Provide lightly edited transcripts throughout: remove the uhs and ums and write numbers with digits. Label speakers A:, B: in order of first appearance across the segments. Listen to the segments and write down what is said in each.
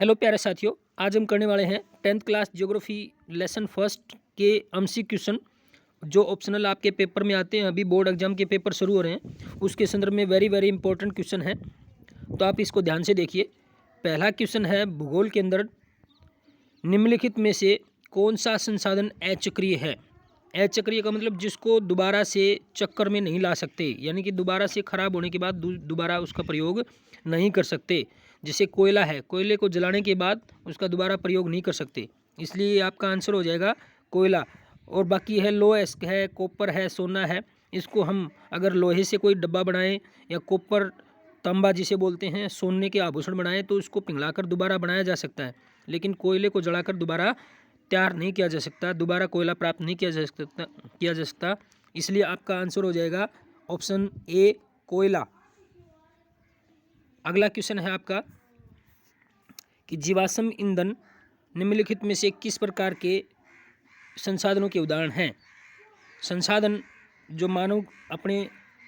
A: Hello प्यारे साथियों, आज हम करने वाले हैं 10th class geography lesson first के एमसीक्यू क्वेश्चन जो ऑप्शनल आपके पेपर में आते हैं। अभी बोर्ड एग्जाम के पेपर शुरू हो रहे हैं, उसके संदर्भ में वेरी वेरी इंपॉर्टेंट क्वेश्चन है, तो आप इसको ध्यान से देखिए। पहला क्वेश्चन है, भूगोल के अंदर निम्नलिखित में से कौन सा संसाधन अचक्रीय है। अचक्रीय का मतलब जिसको दोबारा से चक्कर में नहीं ला सकते, यानी कि दोबारा से खराब होने के बाद दोबारा उसका प्रयोग नहीं कर सकते। जैसे कोयला है, कोयले को जलाने के बाद उसका दोबारा प्रयोग नहीं कर सकते, इसलिए आपका आंसर हो जाएगा कोयला। और बाकी है लोहेस्क है, कॉपर है, सोना है। इसको हम अगर लोहे से कोई डब्बा बनाएं या कॉपर तांबा जिसे बोलते हैं सोने के आभूषण बनाएं तो उसको पिघलाकर दोबारा बनाया जा सकता है, लेकिन कोयले को जलाकर दोबारा तैयार नहीं किया जा सकता, दोबारा कोयला प्राप्त नहीं किया जा सकता। इसलिए आपका आंसर हो जाएगा ऑप्शन ए कोयला। अगला क्वेश्चन है आपका कि जीवाश्म ईंधन निम्नलिखित में से किस प्रकार के संसाधनों के उदाहरण हैं। संसाधन जो मानव अपने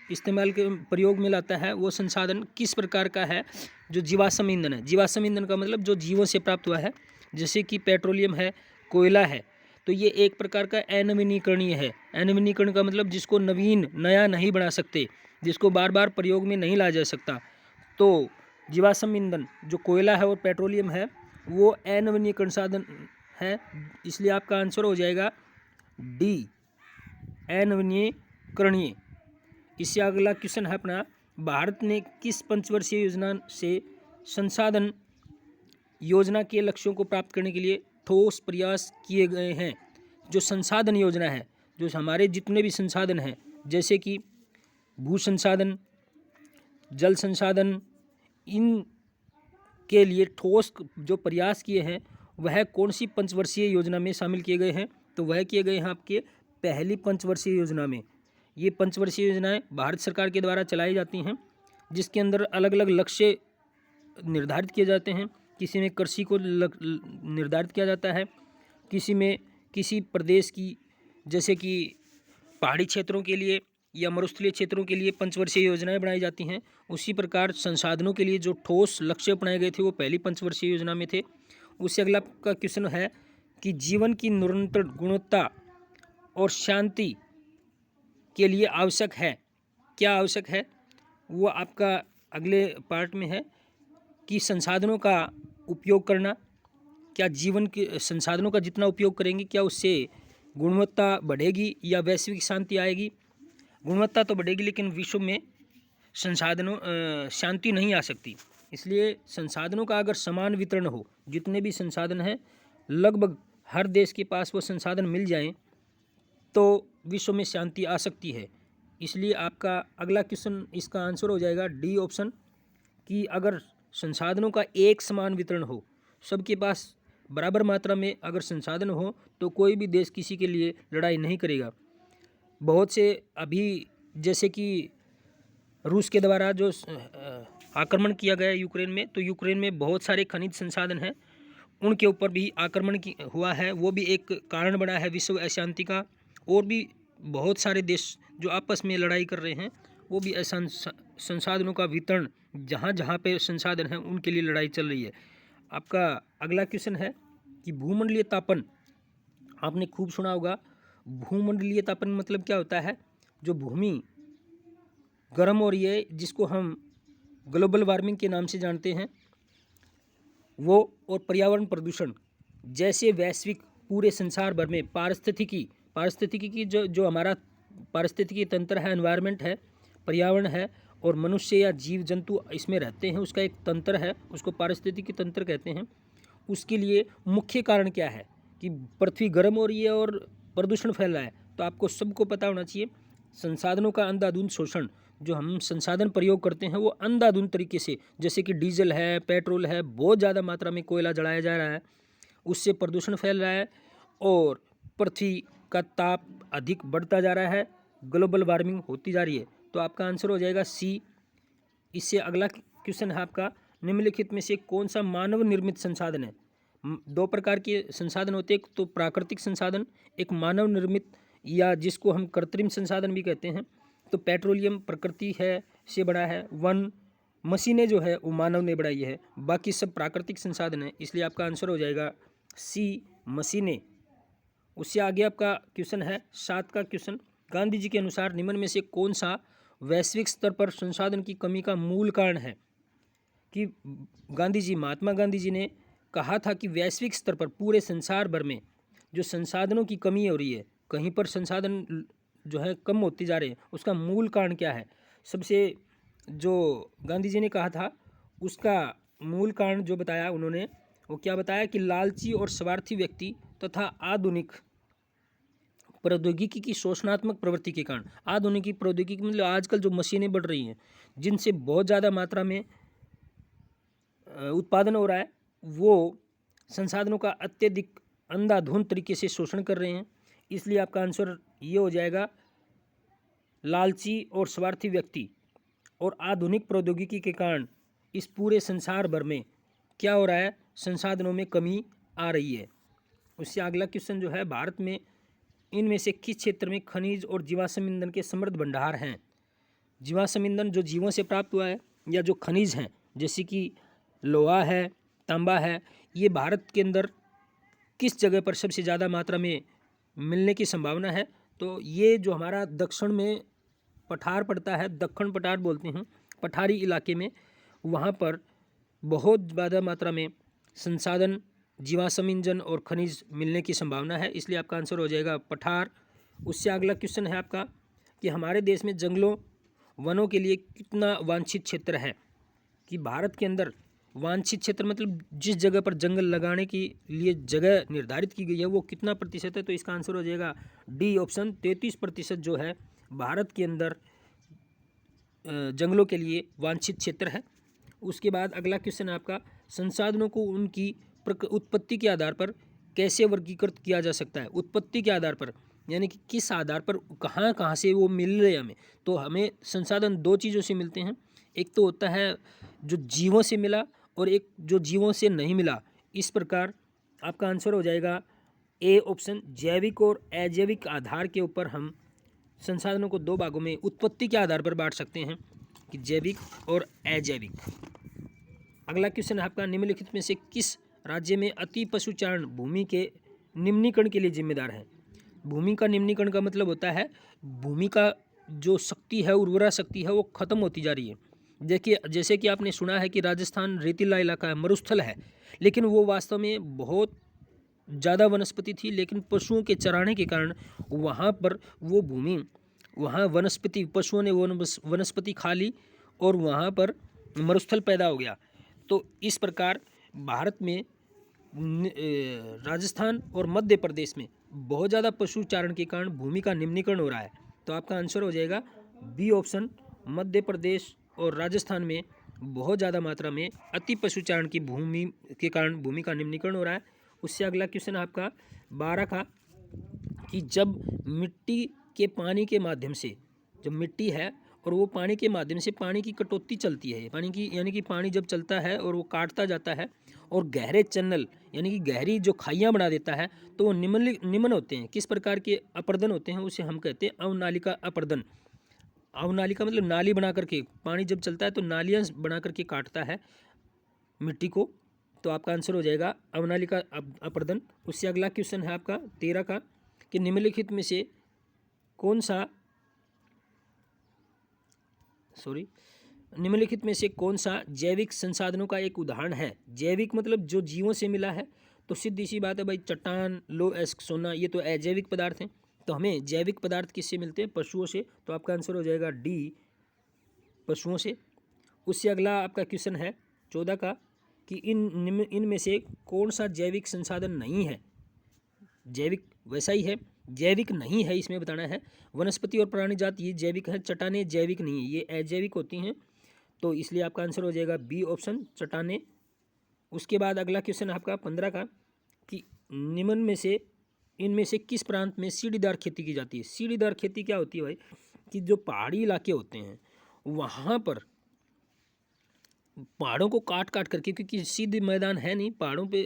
A: इस्तेमाल के प्रयोग में लाता है वो संसाधन किस प्रकार का है। जो जीवाश्म ईंधन है, जीवाश्म ईंधन का मतलब जो जीवों से प्राप्त हुआ है, जैसे कि पेट्रोलियम है, कोयला है, तो ये एक प्रकार का अनवीनीकरणीय है। अनवीनीकरण का मतलब जिसको नया नहीं बना सकते, जिसको बार बार प्रयोग में नहीं लाया जा सकता। तो जीवाश्म ईंधन जो कोयला है और पेट्रोलियम है वो अनवीनीकरण साधन है, इसलिए आपका आंसर हो जाएगा डी अनवीनीकरणीय। इससे अगला क्वेश्चन है अपना, भारत ने किस पंचवर्षीय योजना से संसाधन योजना के लक्ष्यों को प्राप्त करने के लिए ठोस प्रयास किए गए हैं। जो संसाधन योजना है, जो हमारे जितने भी संसाधन हैं, जैसे कि भू संसाधन, जल संसाधन, इन के लिए ठोस जो प्रयास किए हैं वह कौन सी पंचवर्षीय योजना में शामिल किए गए हैं। तो वह किए गए हैं आपके पहली पंचवर्षीय योजना में। ये पंचवर्षीय योजनाएं भारत सरकार के द्वारा चलाई जाती हैं, जिसके अंदर अलग अलग लक्ष्य निर्धारित किए जाते हैं। किसी में कृषि को निर्धारित किया जाता है, किसी में किसी प्रदेश की, जैसे कि पहाड़ी क्षेत्रों के लिए या मरुस्थलीय क्षेत्रों के लिए पंचवर्षीय योजनाएं बनाई जाती हैं। उसी प्रकार संसाधनों के लिए जो ठोस लक्ष्य अपनाए गए थे वो पहली पंचवर्षीय योजना में थे। उससे अगला का क्वेश्चन है कि जीवन की निरंतर गुणवत्ता और शांति के लिए आवश्यक है, क्या आवश्यक है, वो आपका अगले पार्ट में है कि संसाधनों का उपयोग करना, क्या जीवन के संसाधनों का जितना उपयोग करेंगे क्या उससे गुणवत्ता बढ़ेगी या वैश्विक शांति आएगी। गुणवत्ता तो बढ़ेगी लेकिन विश्व में संसाधनों शांति नहीं आ सकती। इसलिए संसाधनों का अगर समान वितरण हो, जितने भी संसाधन हैं लगभग हर देश के पास वो संसाधन मिल जाएं तो विश्व में शांति आ सकती है। इसलिए आपका अगला क्वेश्चन इसका आंसर हो जाएगा डी ऑप्शन, कि अगर संसाधनों का एक समान वितरण हो, सबके पास बराबर मात्रा में अगर संसाधन हो तो कोई भी देश किसी के लिए लड़ाई नहीं करेगा। बहुत से अभी जैसे कि रूस के द्वारा जो आक्रमण किया गया यूक्रेन में, तो यूक्रेन में बहुत सारे खनिज संसाधन हैं, उनके ऊपर भी आक्रमण हुआ है, वो भी एक कारण बना है विश्व अशांति का। और भी बहुत सारे देश जो आपस में लड़ाई कर रहे हैं, वो भी संसाधनों का वितरण जहाँ जहाँ पे संसाधन हैं उनके लिए लड़ाई चल रही है। आपका अगला क्वेश्चन है कि भूमंडलीय तापन, आपने खूब सुना होगा। भूमंडलीय तापन मतलब क्या होता है, जो भूमि गर्म हो रही है जिसको हम ग्लोबल वार्मिंग के नाम से जानते हैं वो, और पर्यावरण प्रदूषण जैसे वैश्विक पूरे संसार भर में पारिस्थितिकी की जो हमारा पारिस्थितिकी तंत्र है, एनवायरनमेंट है, पर्यावरण है, और मनुष्य या जीव जंतु इसमें रहते हैं, उसका एक तंत्र है, उसको पारिस्थितिकी तंत्र कहते हैं। उसके लिए मुख्य कारण क्या है कि पृथ्वी गर्म हो रही है और प्रदूषण फैल रहा है। तो आपको सबको पता होना चाहिए संसाधनों का अंधाधुंध शोषण, जो हम संसाधन प्रयोग करते हैं वो अंधाधुंध तरीके से, जैसे कि डीजल है, पेट्रोल है, बहुत ज़्यादा मात्रा में कोयला जलाया जा रहा है, उससे प्रदूषण फैल रहा है और पृथ्वी का ताप अधिक बढ़ता जा रहा है, ग्लोबल वार्मिंग होती जा रही है। तो आपका आंसर हो जाएगा सी। इससे अगला क्वेश्चन है आपका, निम्नलिखित में से कौन सा मानव निर्मित संसाधन है। दो प्रकार के संसाधन होते हैं, एक तो प्राकृतिक संसाधन, एक मानव निर्मित या जिसको हम कृत्रिम संसाधन भी कहते हैं। तो पेट्रोलियम प्रकृति है से बना है, वन मशीनें जो है वो मानव ने बढ़ाई है, बाकी सब प्राकृतिक संसाधन है, इसलिए आपका आंसर हो जाएगा सी मशीनें। उससे आगे आपका क्वेश्चन है 7 का क्वेश्चन, गांधी जी के अनुसार निम्न में से कौन सा वैश्विक स्तर पर संसाधन की कमी का मूल कारण है? कि महात्मा गांधी जी ने कहा था कि वैश्विक स्तर पर पूरे संसार भर में जो संसाधनों की कमी हो रही है, कहीं पर संसाधन जो है कम होते जा रहे हैं, उसका मूल कारण क्या है? सबसे जो गांधी जी ने कहा था उसका मूल कारण जो बताया उन्होंने, वो क्या बताया कि लालची और स्वार्थी व्यक्ति तथा आधुनिक प्रौद्योगिकी की शोषणात्मक प्रवृत्ति के कारण। आधुनिक प्रौद्योगिकी मतलब आजकल जो मशीनें बढ़ रही हैं जिनसे बहुत ज़्यादा मात्रा में उत्पादन हो रहा है, वो संसाधनों का अत्यधिक अंधाधुंध तरीके से शोषण कर रहे हैं, इसलिए आपका आंसर ये हो जाएगा लालची और स्वार्थी व्यक्ति और आधुनिक प्रौद्योगिकी के कारण इस पूरे संसार भर में क्या हो रहा है, संसाधनों में कमी आ रही है। उससे अगला क्वेश्चन जो है, भारत में इनमें से किस क्षेत्र में खनिज और जीवाश्म ईंधन के समृद्ध भंडार हैं? जीवाश्म ईंधन जो जीवों से प्राप्त हुआ है या जो खनिज हैं जैसे कि लोहा है, तांबा है, ये भारत के अंदर किस जगह पर सबसे ज़्यादा मात्रा में मिलने की संभावना है? तो ये जो हमारा दक्षिण में पठार पड़ता है, दक्षिण पठार बोलते हैं, पठारी इलाके में, वहाँ पर बहुत ज़्यादा मात्रा में संसाधन जीवाश्म ईंधन और खनिज मिलने की संभावना है, इसलिए आपका आंसर हो जाएगा पठार। उससे अगला क्वेश्चन है आपका कि हमारे देश में जंगलों वनों के लिए कितना वांछित क्षेत्र है? कि भारत के अंदर वांछित क्षेत्र मतलब जिस जगह पर जंगल लगाने के लिए जगह निर्धारित की गई है वो कितना प्रतिशत है? तो इसका आंसर हो जाएगा डी ऑप्शन, 33% जो है भारत के अंदर जंगलों के लिए वांछित क्षेत्र है। उसके बाद अगला क्वेश्चन है आपका, संसाधनों को उनकी उत्पत्ति के आधार पर कैसे वर्गीकृत किया जा सकता है? उत्पत्ति के आधार पर यानी कि किस आधार पर, कहाँ कहाँ से वो मिल रहे हैं हमें? तो हमें संसाधन दो चीज़ों से मिलते हैं, एक तो होता है जो जीवों से मिला और एक जो जीवों से नहीं मिला। इस प्रकार आपका आंसर हो जाएगा ए ऑप्शन, जैविक और अजैविक आधार के ऊपर हम संसाधनों को दो भागों में उत्पत्ति के आधार पर बांट सकते हैं कि जैविक और अजैविक। अगला क्वेश्चन है आपका, निम्नलिखित में से किस राज्य में अति पशुचारण भूमि के निम्नीकरण के लिए जिम्मेदार है? भूमि का निम्नीकरण का मतलब होता है भूमि का जो शक्ति है, उर्वरा शक्ति है, वो खत्म होती जा रही है। देखिए, जैसे कि आपने सुना है कि राजस्थान रेतीला इलाका है, मरुस्थल है, लेकिन वो वास्तव में बहुत ज़्यादा वनस्पति थी, लेकिन पशुओं के चराने के कारण वहाँ पर वो भूमि, वहाँ वनस्पति, पशुओं ने वनस्पति खा ली और वहाँ पर मरुस्थल पैदा हो गया। तो इस प्रकार भारत में राजस्थान और मध्य प्रदेश में बहुत ज़्यादा पशु चारण के कारण भूमि का निम्नीकरण हो रहा है। तो आपका आंसर हो जाएगा बी ऑप्शन, मध्य प्रदेश और राजस्थान में बहुत ज़्यादा मात्रा में अति पशुचारण की भूमि के कारण भूमि का निम्नीकरण हो रहा है। उससे अगला क्वेश्चन आपका 12 का कि जब मिट्टी के पानी के माध्यम से, जब मिट्टी है और वो पानी के माध्यम से पानी की कटौती चलती है, पानी की यानी कि पानी जब चलता है और वो काटता जाता है और गहरे चैनल यानी कि गहरी जो खाइयाँ बना देता है, तो वो निम्न होते हैं। किस प्रकार के अपर्दन होते हैं? उसे हम कहते हैं अवनालिका अपर्दन। अवनालिका मतलब नाली बना करके, पानी जब चलता है तो नालियाँ बना करके काटता है मिट्टी को। तो आपका आंसर हो जाएगा अवनालिका अपर्दन। उससे अगला क्वेश्चन है आपका 13 का कि निम्नलिखित में से कौन सा जैविक संसाधनों का एक उदाहरण है? जैविक मतलब जो जीवों से मिला है, तो सीधी सी बात है भाई, चट्टान, लोह, अयस्क, सोना, ये तो अजैविक पदार्थ हैं। तो हमें जैविक पदार्थ किससे मिलते हैं? पशुओं से। तो आपका आंसर हो जाएगा डी, पशुओं से। उससे अगला आपका क्वेश्चन है 14 का कि इनमें से कौन सा जैविक संसाधन नहीं है? जैविक वैसा ही है, जैविक नहीं है इसमें बताना है। वनस्पति और प्राणी जात ये जैविक है, चट्टाने जैविक नहीं है, ये अजैविक होती हैं। तो इसलिए आपका आंसर हो जाएगा बी ऑप्शन, चट्टाने। उसके बाद अगला क्वेश्चन आपका 15 का कि निम्न में से इनमें से किस प्रांत में सीढ़ीदार खेती की जाती है? सीढ़ीदार खेती क्या होती है भाई? कि जो पहाड़ी इलाके होते हैं वहाँ पर पहाड़ों को काट काट करके, क्योंकि सीधे मैदान है नहीं, पहाड़ों पे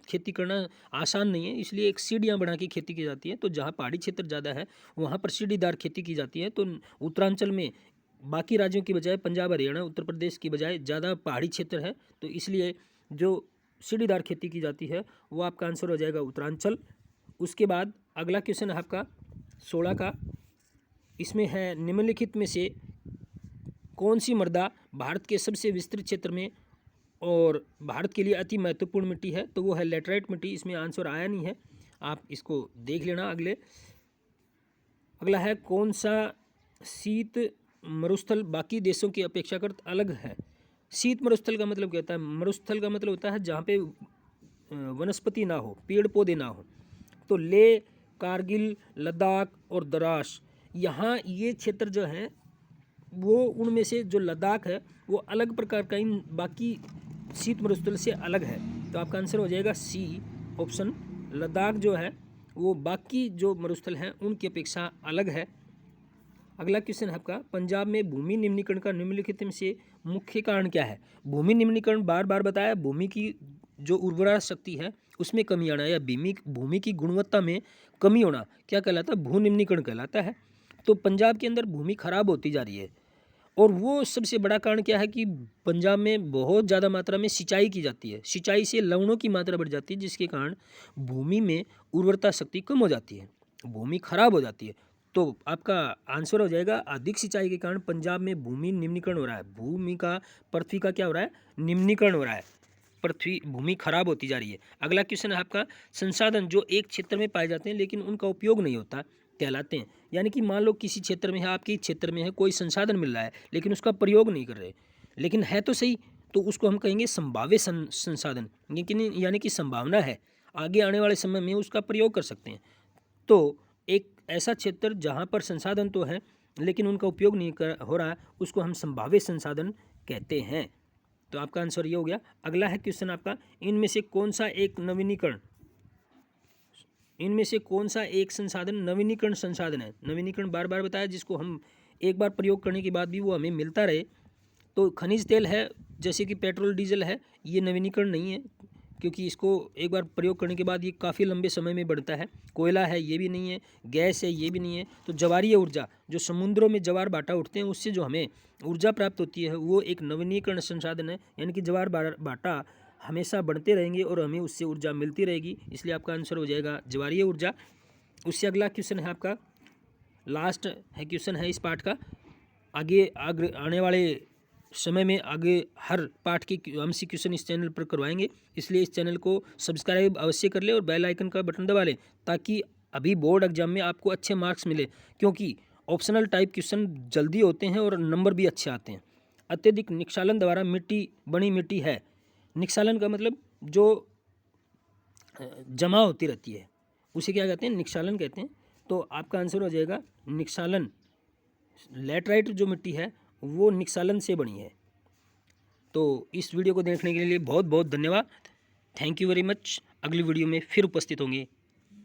A: खेती करना आसान नहीं है, इसलिए एक सीढ़ियाँ बना के खेती की जाती है। तो जहाँ पहाड़ी क्षेत्र ज़्यादा है वहाँ पर सीढ़ीदार खेती की जाती है। तो उत्तरांचल में बाकी राज्यों की बजाय पंजाब हरियाणा उत्तर प्रदेश की बजाय ज़्यादा पहाड़ी क्षेत्र है, तो इसलिए जो सीढ़ीदार खेती की जाती है वो आपका आंसर हो जाएगा उत्तरांचल। उसके बाद अगला क्वेश्चन है आपका 16 का, इसमें है निम्नलिखित में से कौन सी मृदा भारत के सबसे विस्तृत क्षेत्र में और भारत के लिए अति महत्वपूर्ण मिट्टी है, तो वो है लेटराइट मिट्टी। इसमें आंसर आया नहीं है, आप इसको देख लेना। अगला है कौन सा शीत मरुस्थल बाकी देशों की अपेक्षाकृत अलग है। शीत मरुस्थल का मतलब क्या होता है? मरुस्थल का मतलब होता है जहाँ पे वनस्पति ना हो, पेड़ पौधे ना हो। तो लेह, कारगिल, लद्दाख और द्रास, यहाँ ये क्षेत्र जो हैं वो उनमें से जो लद्दाख है वो अलग प्रकार का इन बाकी शीत मरुस्थल से अलग है। तो आपका आंसर हो जाएगा सी ऑप्शन, लद्दाख जो है वो बाकी जो मरुस्थल हैं उनकी अपेक्षा अलग है। अगला क्वेश्चन है आपका, पंजाब में भूमि निम्नीकरण का निम्नलिखित में से मुख्य कारण क्या है। भूमि निम्नीकरण बार बार बताया, भूमि की जो उर्वरा शक्ति है उसमें कमी आना या भूमि की गुणवत्ता में कमी होना क्या कहलाता है? भू निम्नीकरण कहलाता है। तो पंजाब के अंदर भूमि खराब होती जा रही है और वो सबसे बड़ा कारण क्या है कि पंजाब में बहुत ज़्यादा मात्रा में सिंचाई की जाती है, सिंचाई से लवणों की मात्रा बढ़ जाती है जिसके कारण भूमि में उर्वरता शक्ति कम हो जाती है, भूमि खराब हो जाती है। तो आपका आंसर हो जाएगा अधिक सिंचाई के कारण पंजाब में भूमि निम्नीकरण हो रहा है, पृथ्वी का क्या हो रहा है? निम्नीकरण हो रहा है, पृथ्वी भूमि खराब होती जा रही है। अगला क्वेश्चन है आपका, संसाधन जो एक क्षेत्र में पाए जाते हैं लेकिन उनका उपयोग नहीं होता कहलाते हैं। यानी कि मान लो किसी क्षेत्र में है, आपके क्षेत्र में है, कोई संसाधन मिल रहा है लेकिन उसका प्रयोग नहीं कर रहे, लेकिन है तो सही, तो उसको हम कहेंगे संभाव्य संसाधन, लेकिन यानी कि संभावना है आगे आने वाले समय में उसका प्रयोग कर सकते हैं। तो एक ऐसा क्षेत्र जहाँ पर संसाधन तो है लेकिन उनका उपयोग नहीं हो रहा है उसको हम संभाव्य संसाधन कहते हैं। तो आपका आंसर ये हो गया। अगला है क्वेश्चन आपका, इनमें से कौन सा एक संसाधन नवीनीकरण संसाधन है। नवीनीकरण बार बार बताया, जिसको हम एक बार प्रयोग करने के बाद भी वो हमें मिलता रहे। तो खनिज तेल है, जैसे कि पेट्रोल डीजल है, ये नवीनीकरण नहीं है क्योंकि इसको एक बार प्रयोग करने के बाद ये काफ़ी लंबे समय में बढ़ता है। कोयला है, ये भी नहीं है। गैस है, ये भी नहीं है। तो ज्वारीय ऊर्जा, जो समुद्रों में ज्वार भाटा उठते हैं उससे जो हमें ऊर्जा प्राप्त होती है वो एक नवीनीकरण संसाधन है। यानी कि ज्वार भाटा हमेशा बढ़ते रहेंगे और हमें उससे ऊर्जा मिलती रहेगी, इसलिए आपका आंसर हो जाएगा ज्वारीय ऊर्जा। उससे अगला क्वेश्चन है आपका, लास्ट है क्वेश्चन है इस पाठ का। आगे आने वाले समय में आगे हर पाठ के एमसी क्वेश्चन इस चैनल पर करवाएंगे, इसलिए इस चैनल को सब्सक्राइब अवश्य कर ले और बेल आइकन का बटन दबा लें ताकि अभी बोर्ड एग्जाम में आपको अच्छे मार्क्स मिले, क्योंकि ऑप्शनल टाइप क्वेश्चन जल्दी होते हैं और नंबर भी अच्छे आते हैं। अत्यधिक निक्षालन द्वारा बनी मिट्टी है। निक्षालन का मतलब जो जमा होती रहती है उसे क्या कहते हैं? निक्षालन कहते हैं। तो आपका आंसर हो जाएगा निक्षालन। लैटराइट जो मिट्टी है वो निक्षालन से बनी है। तो इस वीडियो को देखने के लिए बहुत बहुत धन्यवाद। Thank you very much. अगली वीडियो में फिर उपस्थित होंगे।